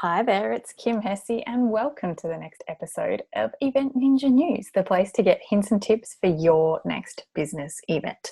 Hi there, it's Kim Hesse, and welcome to the next episode of Event Ninja News, the place to get hints and tips for your next business event.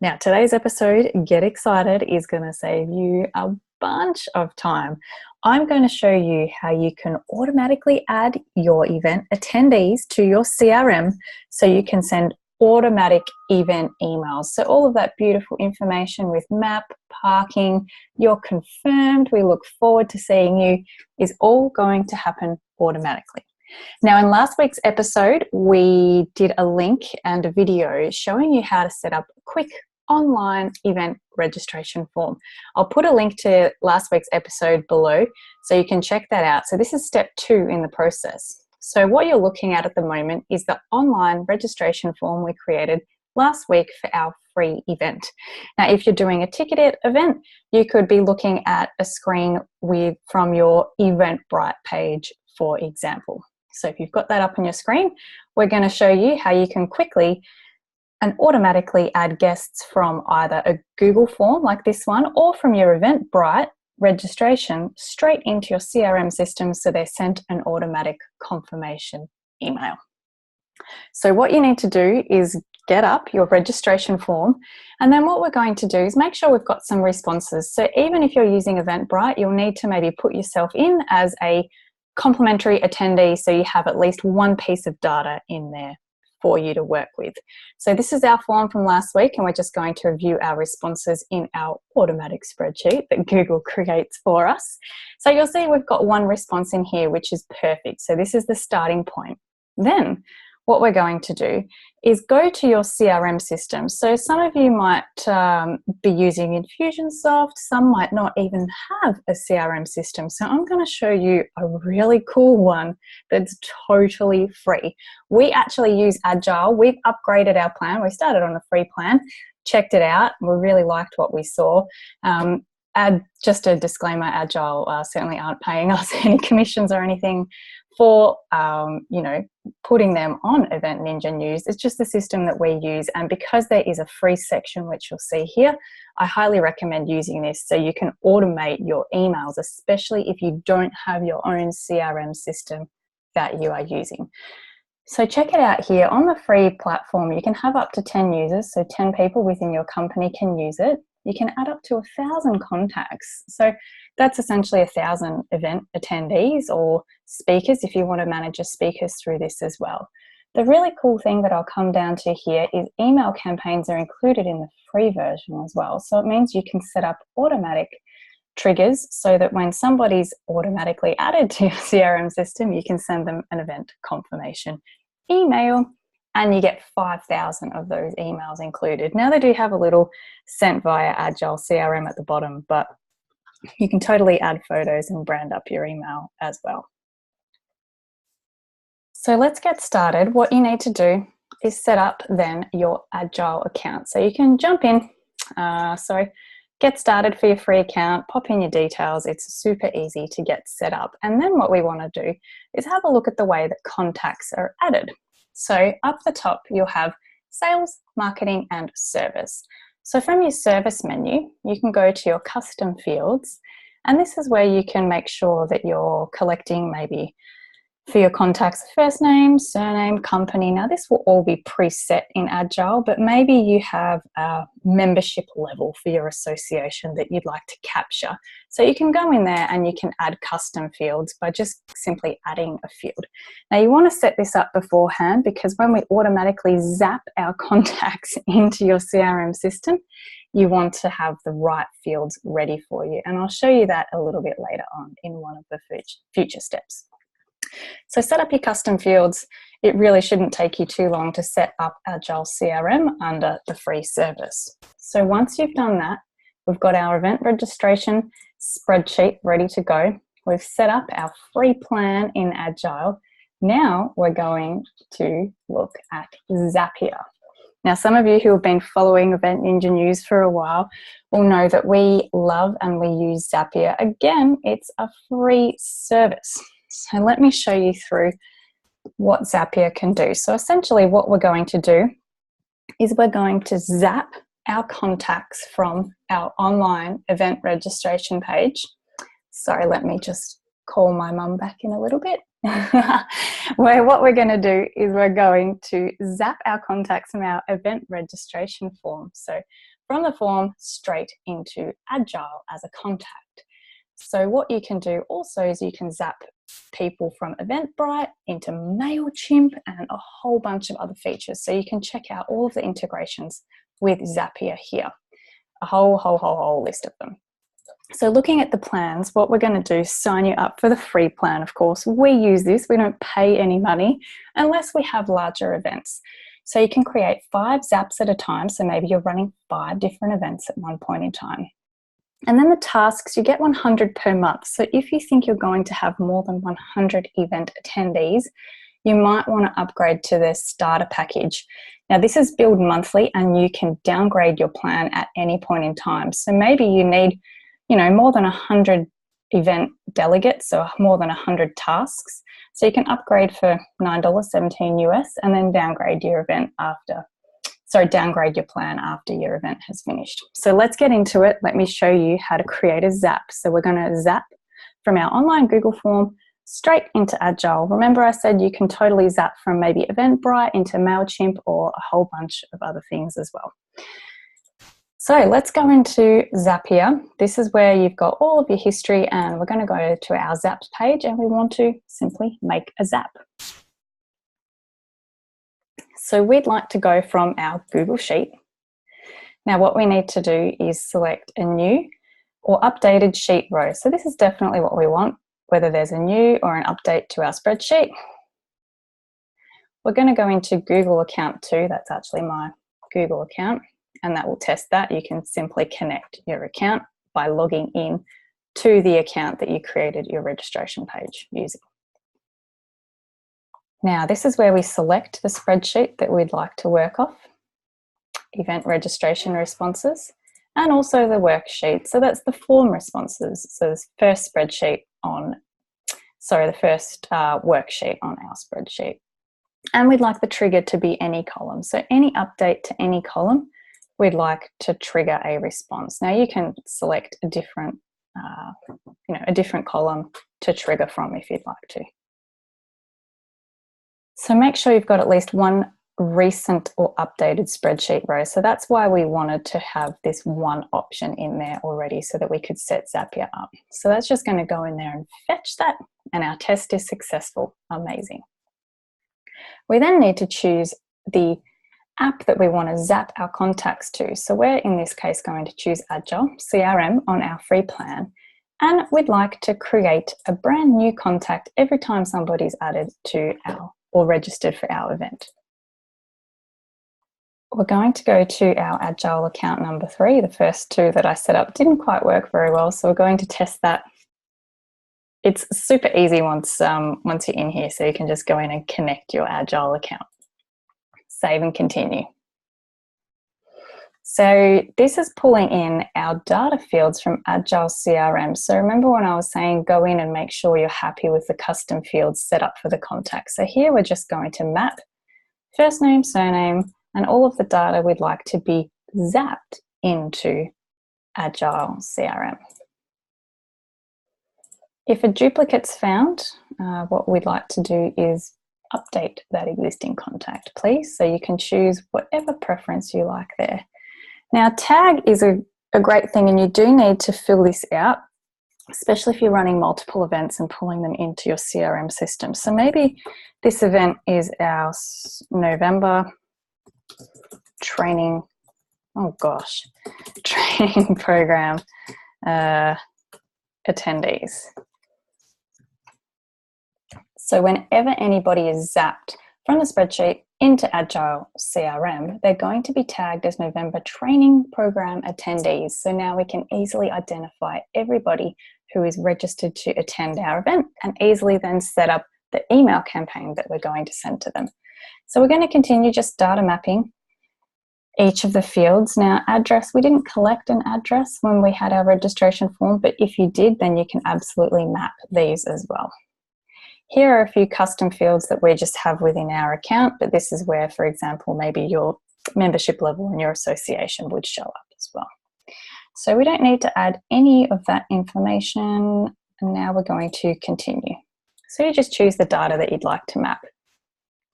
Now, today's episode, get excited, is going to save you a bunch of time. I'm going to show you how you can automatically add your event attendees to your CRM so you can send automatic event emails. So all of that beautiful information with map, parking, you're confirmed, we look forward to seeing you, is all going to happen automatically. Now, in last week's episode, we did a link and a video showing you how to set up a quick online event registration form. I'll put a link to last week's episode below so you can check that out. So this is step 2 in the process. So what you're looking at the moment is the online registration form we created last week for our free event. Now, if you're doing a ticketed event, you could be looking at a screen from your Eventbrite page, for example. So if you've got that up on your screen, we're going to show you how you can quickly and automatically add guests from either a Google form like this one or from your Eventbrite registration straight into your CRM system so they're sent an automatic confirmation email. So what you need to do is get up your registration form, and then what we're going to do is make sure we've got some responses. So even if you're using Eventbrite, you'll need to maybe put yourself in as a complimentary attendee so you have at least one piece of data in there for you to work with. So this is our form from last week, and we're just going to review our responses in our automatic spreadsheet that Google creates for us. So you'll see we've got one response in here, which is perfect. So this is the starting point. Then what we're going to do is go to your CRM system. So some of you might be using Infusionsoft, some might not even have a CRM system. So I'm going to show you a really cool one that's totally free. We actually use Agile. We've upgraded our plan. We started on a free plan, checked it out. We really liked what we saw. Just a disclaimer, Agile certainly aren't paying us any commissions or anything for putting them on Event Ninja News. It's just the system that we use, and because there is a free section which you'll see here, I highly recommend using this so you can automate your emails, especially if you don't have your own CRM system that you are using. So check it out here. On the free platform, you can have up to 10 users, so 10 people within your company can use it. You can add up to 1,000 contacts. So that's essentially 1,000 event attendees or speakers if you want to manage your speakers through this as well. The really cool thing that I'll come down to here is email campaigns are included in the free version as well. So it means you can set up automatic triggers so that when somebody's automatically added to your CRM system, you can send them an event confirmation email, and you get 5,000 of those emails included. Now they do have a little sent via Agile CRM at the bottom, but you can totally add photos and brand up your email as well. So let's get started. What you need to do is set up then your Agile account. So you can jump in, get started for your free account, pop in your details. It's super easy to get set up. And then what we want to do is have a look at the way that contacts are added. So up the top, you'll have sales, marketing, and service. So from your service menu, you can go to your custom fields, and this is where you can make sure that you're collecting maybe for your contacts, first name, surname, company. Now this will all be preset in Agile, but maybe you have a membership level for your association that you'd like to capture. So you can go in there and you can add custom fields by just simply adding a field. Now you want to set this up beforehand because when we automatically zap our contacts into your CRM system, you want to have the right fields ready for you. And I'll show you that a little bit later on in one of the future steps. So set up your custom fields. It really shouldn't take you too long to set up Agile CRM under the free service. So once you've done that, we've got our event registration spreadsheet ready to go. We've set up our free plan in Agile. Now we're going to look at Zapier. Now, some of you who have been following Event Ninja News for a while will know that we love and we use Zapier. Again, it's a free service. So let me show you through what Zapier can do. So essentially what we're going to do is we're going to zap our contacts from our online event registration page. Sorry, let me just call my mum back in a little bit. Where what we're going to do is we're going to zap our contacts from our event registration form. So from the form straight into Agile as a contact. So what you can do also is you can zap people from Eventbrite into MailChimp and a whole bunch of other features. So you can check out all of the integrations with Zapier here, a whole list of them. So looking at the plans, what we're going to do is sign you up for the free plan, of course. We use this, we don't pay any money unless we have larger events. So you can create 5 zaps at a time. So maybe you're running 5 different events at one point in time. And then the tasks, you get 100 per month. So if you think you're going to have more than 100 event attendees, you might want to upgrade to the starter package. Now this is billed monthly and you can downgrade your plan at any point in time. So maybe you need, more than 100 event delegates, so more than 100 tasks. So you can upgrade for $9.17 US and then downgrade your plan after your event has finished. So let's get into it. Let me show you how to create a zap. So we're going to zap from our online Google form straight into Agile. Remember I said you can totally zap from maybe Eventbrite into MailChimp or a whole bunch of other things as well. So let's go into Zapier. This is where you've got all of your history and we're going to go to our Zaps page and we want to simply make a zap. So we'd like to go from our Google Sheet. Now what we need to do is select a new or updated sheet row. So this is definitely what we want, whether there's a new or an update to our spreadsheet. We're going to go into Google account 2. That's actually my Google account. And that will test that. You can simply connect your account by logging in to the account that you created your registration page using. Now, this is where we select the spreadsheet that we'd like to work off, event registration responses, and also the worksheet. So that's the form responses. So the first worksheet on our spreadsheet. And we'd like the trigger to be any column. So any update to any column, we'd like to trigger a response. Now you can select a different column to trigger from if you'd like to. So make sure you've got at least one recent or updated spreadsheet row. So that's why we wanted to have this one option in there already so that we could set Zapier up. So that's just going to go in there and fetch that and our test is successful. Amazing. We then need to choose the app that we want to zap our contacts to. So we're in this case going to choose Agile CRM on our free plan. And we'd like to create a brand new contact every time somebody's added to or registered for our event. We're going to go to our Agile account number 3. The first 2 that I set up didn't quite work very well, so we're going to test that. It's super easy once you're in here, so you can just go in and connect your Agile account. Save and continue. So this is pulling in our data fields from Agile CRM. So remember when I was saying go in and make sure you're happy with the custom fields set up for the contact. So here we're just going to map first name, surname, and all of the data we'd like to be zapped into Agile CRM. If a duplicate's found, what we'd like to do is update that existing contact, please. So you can choose whatever preference you like there. Now, tag is a great thing, and you do need to fill this out, especially if you're running multiple events and pulling them into your CRM system. So maybe this event is our November training program attendees. So whenever anybody is zapped from the spreadsheet into Agile CRM, they're going to be tagged as November training program attendees. So now we can easily identify everybody who is registered to attend our event and easily then set up the email campaign that we're going to send to them. So we're going to continue just data mapping each of the fields. Now, address, we didn't collect an address when we had our registration form, but if you did, then you can absolutely map these as well. Here are a few custom fields that we just have within our account, but this is where, for example, maybe your membership level and your association would show up as well. So we don't need to add any of that information And now we're going to continue. So you just choose the data that you'd like to map.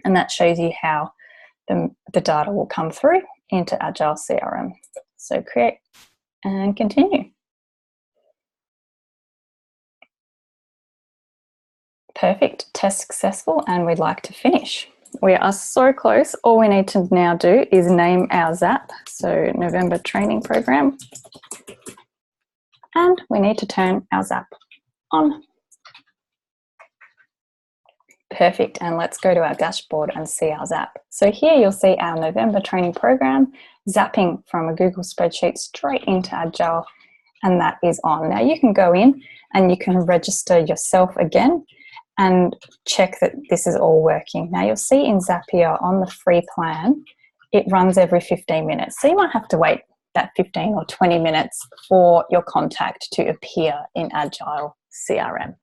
And that shows you how the data will come through into Agile CRM. So create and continue. Perfect, test successful, and we'd like to finish. We are so close. All we need to now do is name our ZAP. So November training program. And we need to turn our ZAP on. Perfect, and let's go to our dashboard and see our ZAP. So here you'll see our November training program zapping from a Google spreadsheet straight into Agile, and that is on. Now you can go in and you can register yourself again and check that this is all working. Now you'll see in Zapier on the free plan, it runs every 15 minutes. So you might have to wait that 15 or 20 minutes for your contact to appear in Agile CRM.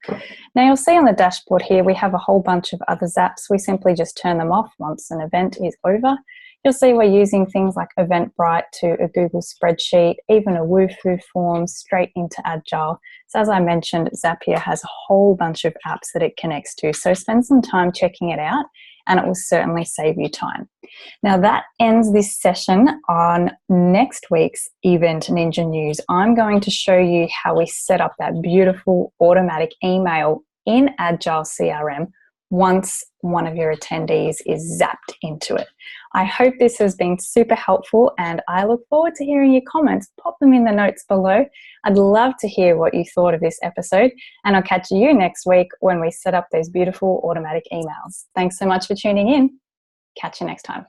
Now you'll see on the dashboard here, we have a whole bunch of other Zaps. We simply just turn them off once an event is over. You'll see we're using things like Eventbrite to a Google spreadsheet, even a Woohoo form straight into Agile. So as I mentioned, Zapier has a whole bunch of apps that it connects to. So spend some time checking it out and it will certainly save you time. Now that ends this session. On next week's Event Ninja News, I'm going to show you how we set up that beautiful automatic email in Agile CRM once one of your attendees is zapped into it. I hope this has been super helpful and I look forward to hearing your comments. Pop them in the notes below. I'd love to hear what you thought of this episode, and I'll catch you next week when we set up those beautiful automatic emails. Thanks so much for tuning in. Catch you next time.